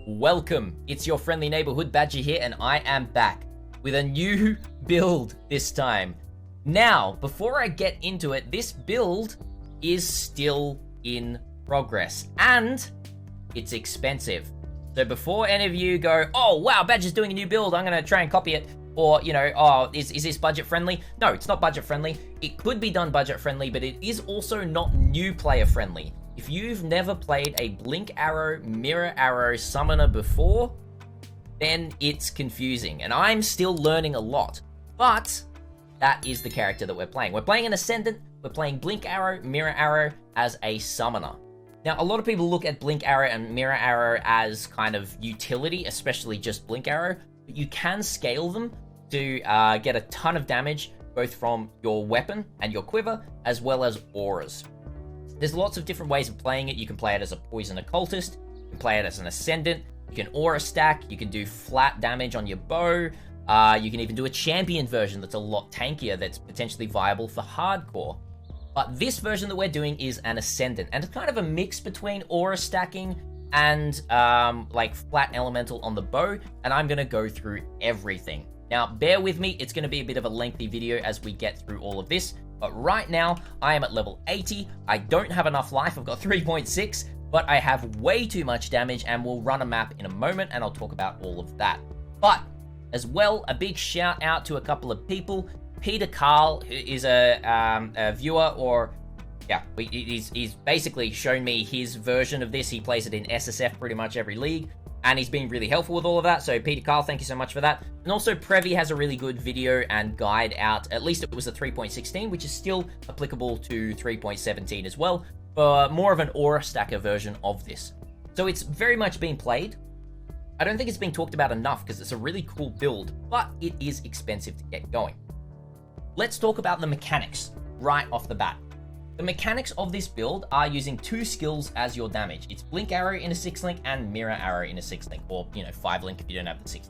Welcome, it's your friendly neighborhood Badger here, and I am back with a new build this time. Now, before I get into it, this build is still in progress, and it's expensive. So before any of you go, oh wow, Badger's doing a new build, I'm gonna try and copy it, or, you know, oh, is this budget friendly? No, it's not budget friendly. It could be done budget friendly, but it is also not new player friendly. If you've never played a Blink Arrow, Mirror Arrow Summoner before, then it's confusing, and I'm still learning a lot. But that is the character that we're playing. We're playing an Ascendant, we're playing Blink Arrow, Mirror Arrow as a Summoner. Now, a lot of people look at Blink Arrow and Mirror Arrow as kind of utility, especially just Blink Arrow, but you can scale them to get a ton of damage, both from your weapon and your quiver, as well as auras. There's lots of different ways of playing it. You can play it as a Poison Occultist, you can play it as an Ascendant, you can aura stack, you can do flat damage on your bow, you can even do a champion version that's a lot tankier, that's potentially viable for hardcore. But this version that we're doing is an Ascendant, and it's kind of a mix between aura stacking and like flat elemental on the bow, and I'm gonna go through everything. Now, bear with me, it's gonna be a bit of a lengthy video as we get through all of this, but right now, I am at level 80, I don't have enough life, I've got 3.6, but I have way too much damage, and we'll run a map in a moment, and I'll talk about all of that. But, as well, a big shout out to a couple of people. PeterCarls, who is a viewer, or yeah, he's basically shown me his version of this. He plays it in SSF pretty much every league, and he's been really helpful with all of that. So PeterCarls, thank you so much for that. And also Previ has a really good video and guide out. At least it was a 3.16, which is still applicable to 3.17 as well, for more of an aura stacker version of this. So it's very much being played. I don't think it's being talked about enough because it's a really cool build, but it is expensive to get going. Let's talk about the mechanics right off the bat. The mechanics of this build are using 2 skills as your damage. It's Blink Arrow in a 6-link and Mirror Arrow in a 6-link, or, you know, 5-link if you don't have the 6-link.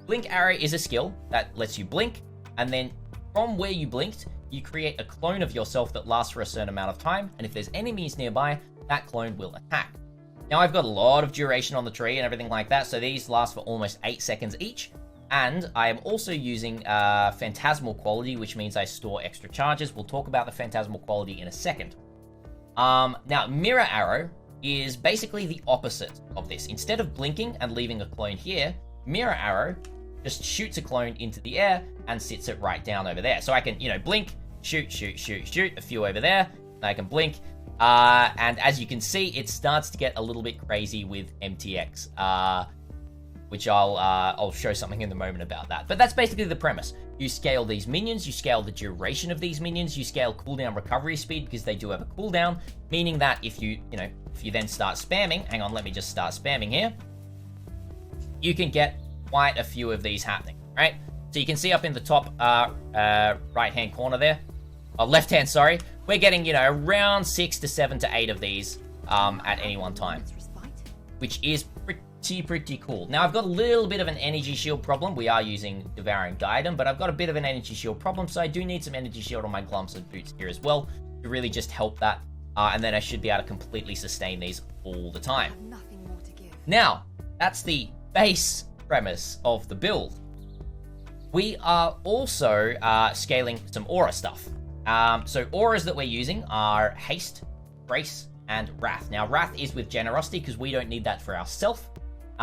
Blink Arrow is a skill that lets you blink, and then from where you blinked, you create a clone of yourself that lasts for a certain amount of time, and if there's enemies nearby, that clone will attack. Now, I've got a lot of duration on the tree and everything like that, so these last for almost 8 seconds each. And I am also using Phantasmal quality, which means I store extra charges. We'll talk about the Phantasmal quality in a second. Now, Mirror Arrow is basically the opposite of this. Instead of blinking and leaving a clone here, Mirror Arrow just shoots a clone into the air and sits it right down over there. So I can, you know, blink, shoot, a few over there. And I can blink. And as you can see, it starts to get a little bit crazy with MTX. Which I'll show something in a moment about that. But that's basically the premise. You scale these minions, you scale the duration of these minions, you scale cooldown recovery speed because they do have a cooldown, meaning that if you then start spamming, hang on, let me just start spamming here, you can get quite a few of these happening, right? So you can see up in the top right-hand corner there, left-hand, sorry, we're getting, you know, around 6 to 7 to 8 of these at any one time, which is pretty cool. Now, I've got a little bit of an energy shield problem. We are using Devouring Diadem, but I've got a bit of an energy shield problem, so I do need some energy shield on my gloves and boots here as well to really just help that, and then I should be able to completely sustain these all the time. Nothing more to give. Now, that's the base premise of the build. We are also scaling some aura stuff. So auras that we're using are Haste, Grace, and Wrath. Now, Wrath is with Generosity because we don't need that for ourselves.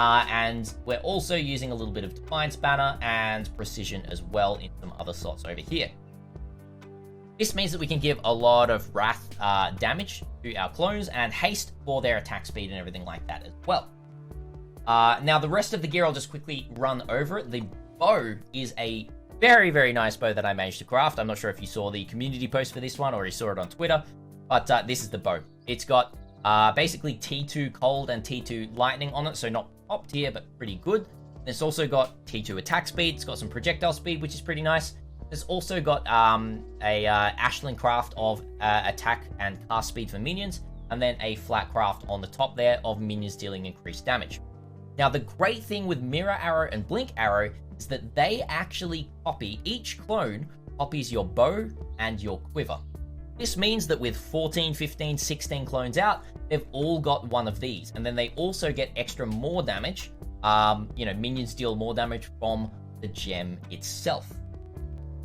And we're also using a little bit of Defiance Banner and Precision as well in some other slots over here. This means that we can give a lot of Wrath damage to our clones and Haste for their attack speed and everything like that as well. Now, the rest of the gear, I'll just quickly run over it. The bow is a very, very nice bow that I managed to craft. I'm not sure if you saw the community post for this one or you saw it on Twitter, but this is the bow. It's got basically T2 cold and T2 lightning on it, so not top tier, but pretty good. It's also got T2 attack speed. It's got some projectile speed, which is pretty nice. It's also got a Ashland craft of attack and cast speed for minions, and then a flat craft on the top there of minions dealing increased damage. Now, the great thing with Mirror Arrow and Blink Arrow is that they actually copy, each clone copies your bow and your quiver. This means that with 14, 15, 16 clones out, they've all got one of these. And then they also get extra more damage. Minions deal more damage from the gem itself.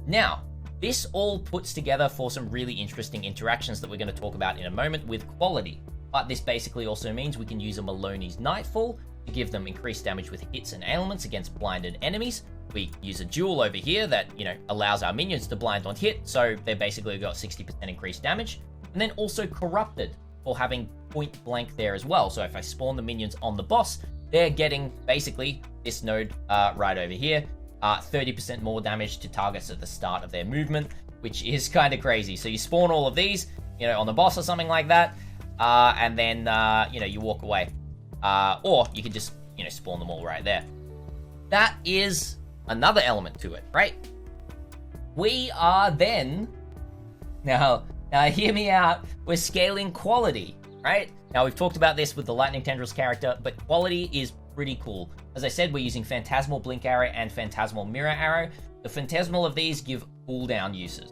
Now, this all puts together for some really interesting interactions that we're going to talk about in a moment with quality. But this basically also means we can use a Maloney's Nightfall to give them increased damage with hits and ailments against blinded enemies. We use a duel over here that, allows our minions to blind on hit, so they basically got 60% increased damage. And then also Corrupted for having point blank there as well. So if I spawn the minions on the boss, they're getting basically this node right over here, 30% more damage to targets at the start of their movement, which is kind of crazy. So you spawn all of these, on the boss or something like that, and then, you walk away. Or you can just, spawn them all right there. That is another element to it, right? We are then, now hear me out, we're scaling quality, right? Now we've talked about this with the Lightning Tendrils character, but quality is pretty cool. As I said, we're using Phantasmal Blink Arrow and Phantasmal Mirror Arrow. The Phantasmal of these give cooldown uses.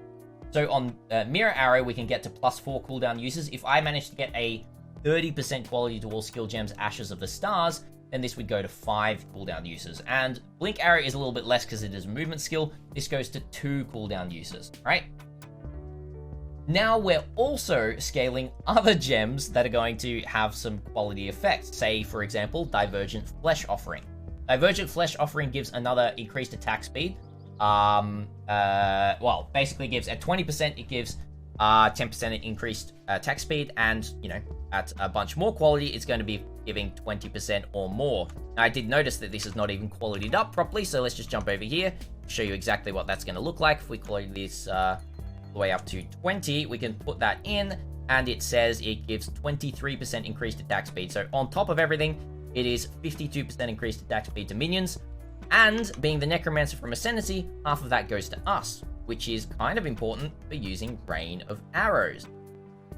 So on Mirror Arrow, we can get to +4 cooldown uses. If I manage to get a 30% quality to all skill gems, Ashes of the Stars, then this would go to 5 cooldown uses. And Blink Arrow is a little bit less because it is a movement skill. This goes to 2 cooldown uses, right? Now we're also scaling other gems that are going to have some quality effects. Say, for example, Divergent Flesh Offering. Divergent Flesh Offering gives another increased attack speed. Basically gives at 20%, it gives 10% increased attack speed, and at a bunch more quality, it's going to be giving 20% or more. Now, I did notice that this is not even qualitied up properly, so let's just jump over here, show you exactly what that's going to look like. If we quality this all the way up to 20, we can put that in, and it says it gives 23% increased attack speed. So on top of everything, it is 52% increased attack speed to minions, and being the Necromancer from Ascendancy, half of that goes to us, which is kind of important for using Rain of Arrows.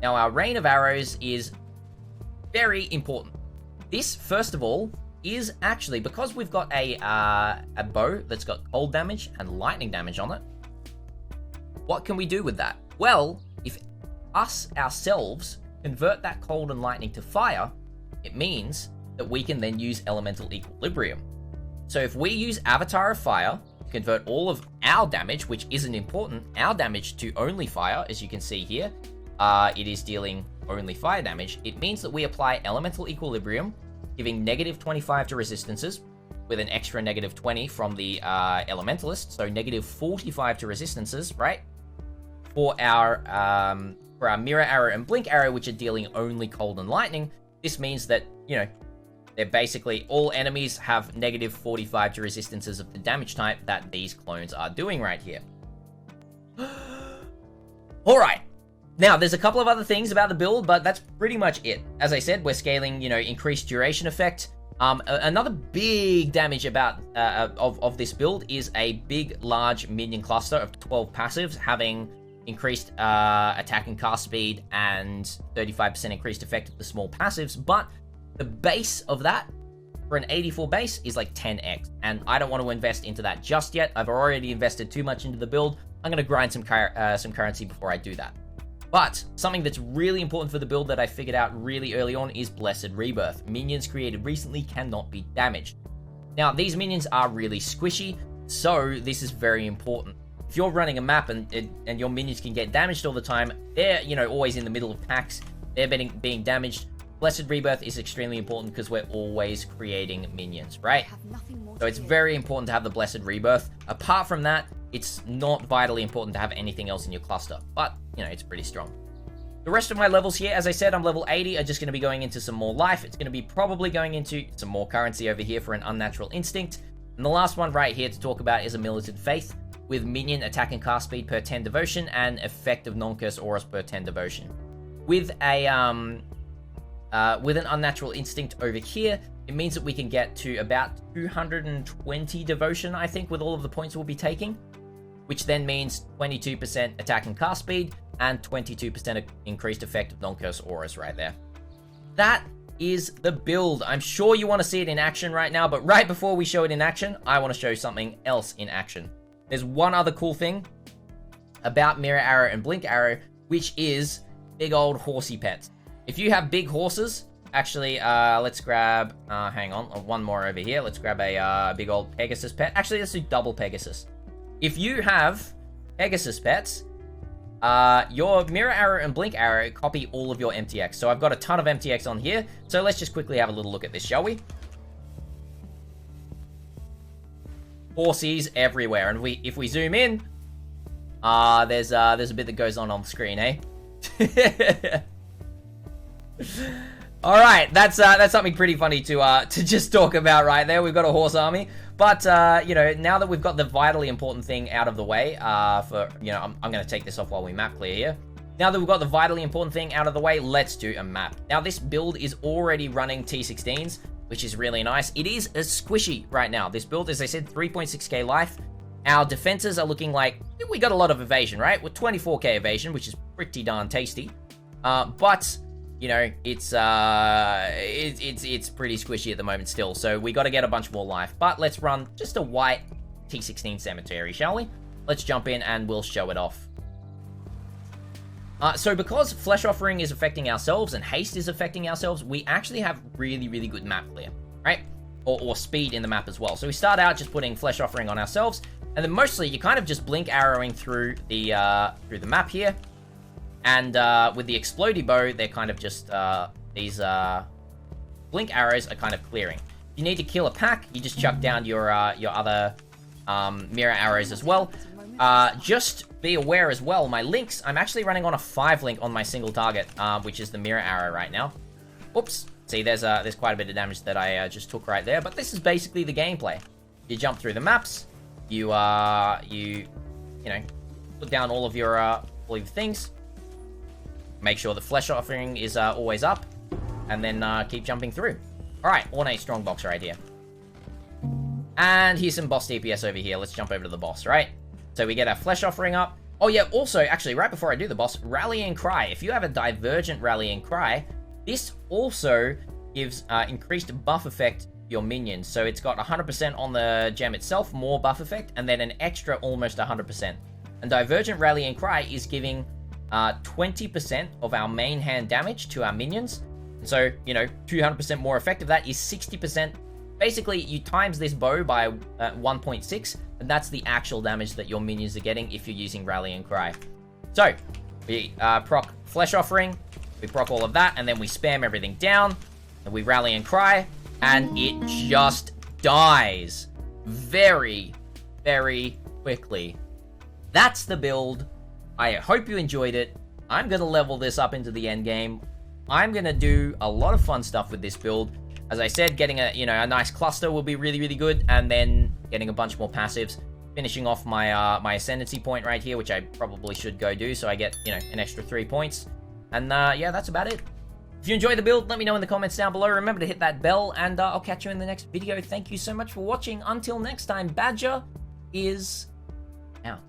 Now, our Rain of Arrows is very important. This, first of all, is actually, because we've got a bow that's got cold damage and lightning damage on it, what can we do with that? Well, if us ourselves convert that cold and lightning to fire, it means that we can then use Elemental Equilibrium. So if we use Avatar of Fire, convert all of our damage, which isn't important, our damage to only fire, as you can see here, it is dealing only fire damage. It means that we apply Elemental Equilibrium, giving -25 to resistances, with an extra -20 from the Elementalist, so -45 to resistances, right? For our Mirror Arrow and Blink Arrow, which are dealing only cold and lightning, this means that, they're basically all enemies have -45 to resistances of the damage type that these clones are doing right here. Alright. Now, there's a couple of other things about the build, but that's pretty much it. As I said, we're scaling, increased duration effect. Another big damage about of this build is a big, large minion cluster of 12 passives, having increased attack and cast speed and 35% increased effect of the small passives, but the base of that for an 84 base is like 10x, and I don't want to invest into that just yet. I've already invested too much into the build. I'm going to grind some currency before I do that. But something that's really important for the build that I figured out really early on is Blessed Rebirth. Minions created recently cannot be damaged. Now, these minions are really squishy, so this is very important. If you're running a map and your minions can get damaged all the time, they're, always in the middle of packs, they're being damaged. Blessed Rebirth is extremely important because we're always creating minions, right? So it's very important to have the Blessed Rebirth. Apart from that, it's not vitally important to have anything else in your cluster, but, it's pretty strong. The rest of my levels here, as I said, I'm level 80, are just going to be going into some more life. It's going to be probably going into some more currency over here for an Unnatural Instinct. And the last one right here to talk about is a Militant Faith, with minion attack and cast speed per 10 devotion and effect of non-curse auras per 10 devotion. With an Unnatural Instinct over here, it means that we can get to about 220 devotion, I think, with all of the points we'll be taking, which then means 22% attack and cast speed and 22% increased effect of non-curse auras right there. That is the build. I'm sure you want to see it in action right now, but right before we show it in action, I want to show something else in action. There's one other cool thing about Mirror Arrow and Blink Arrow. which is big old horsey pets. If you have big horses, actually, let's grab, hang on, one more over here. Let's grab a big old Pegasus pet. Actually, let's do double Pegasus. If you have Pegasus pets, your Mirror Arrow and Blink Arrow copy all of your MTX. So I've got a ton of MTX on here. So let's just quickly have a little look at this, shall we? Horsies everywhere. And if we zoom in, there's a bit that goes on the screen, eh? All right, that's something pretty funny to just talk about right there. We've got a horse army, but you know, now that we've got the vitally important thing out of the way, I'm going to take this off while we map clear here. Now that we've got the vitally important thing out of the way, let's do a map. Now this build is already running T16s, which is really nice. It is a squishy right now. This build, as I said, 3.6k life. Our defenses are looking like we got a lot of evasion, right? With 24k evasion, which is pretty darn tasty. But you know, it's pretty squishy at the moment still. So we got to get a bunch more life. But let's run just a white T16 cemetery, shall we? Let's jump in and we'll show it off. So because Flesh Offering is affecting ourselves and Haste is affecting ourselves, we actually have really, really good map clear, right? Or speed in the map as well. So we start out just putting Flesh Offering on ourselves, and then mostly you kind of just blink arrowing through the map here. And with the Explodey Bow, they're kind of just these blink arrows are kind of clearing. If you need to kill a pack, you just chuck down your other mirror arrows as well. Just be aware as well, my links, I'm actually running on a 5 link on my single target, which is the mirror arrow right now. Oops. See, there's quite a bit of damage that I just took right there, but this is basically the gameplay. You jump through the maps, you know, put down all of your things, make sure the Flesh Offering is always up, and then keep jumping through. Alright, Ornate Strongbox right here. And here's some boss DPS over here. Let's jump over to the boss, right? So we get our Flesh Offering up. Oh yeah, also, actually, right before I do the boss, Rallying Cry. If you have a Divergent Rallying Cry, this also gives increased buff effect to your minions. So it's got 100% on the gem itself, more buff effect, and then an extra almost 100%. And Divergent Rallying Cry is giving 20% of our main hand damage to our minions. And so, you know, 200% more effective. That is 60%. Basically, you times this bow by 1.6, and that's the actual damage that your minions are getting if you're using Rallying Cry. So, we proc Flesh Offering, we proc all of that, and then we spam everything down, and we Rallying Cry, and it just dies very, very quickly. That's the build. I hope you enjoyed it. I'm going to level this up into the end game. I'm going to do a lot of fun stuff with this build. As I said, getting a nice cluster will be really, really good, and then getting a bunch more passives, finishing off my my ascendancy point right here, which I probably should go do, so I get, you know, an extra 3 points. And yeah, that's about it. If you enjoyed the build, let me know in the comments down below. Remember to hit that bell, and I'll catch you in the next video. Thank you so much for watching. Until next time, Badger is out.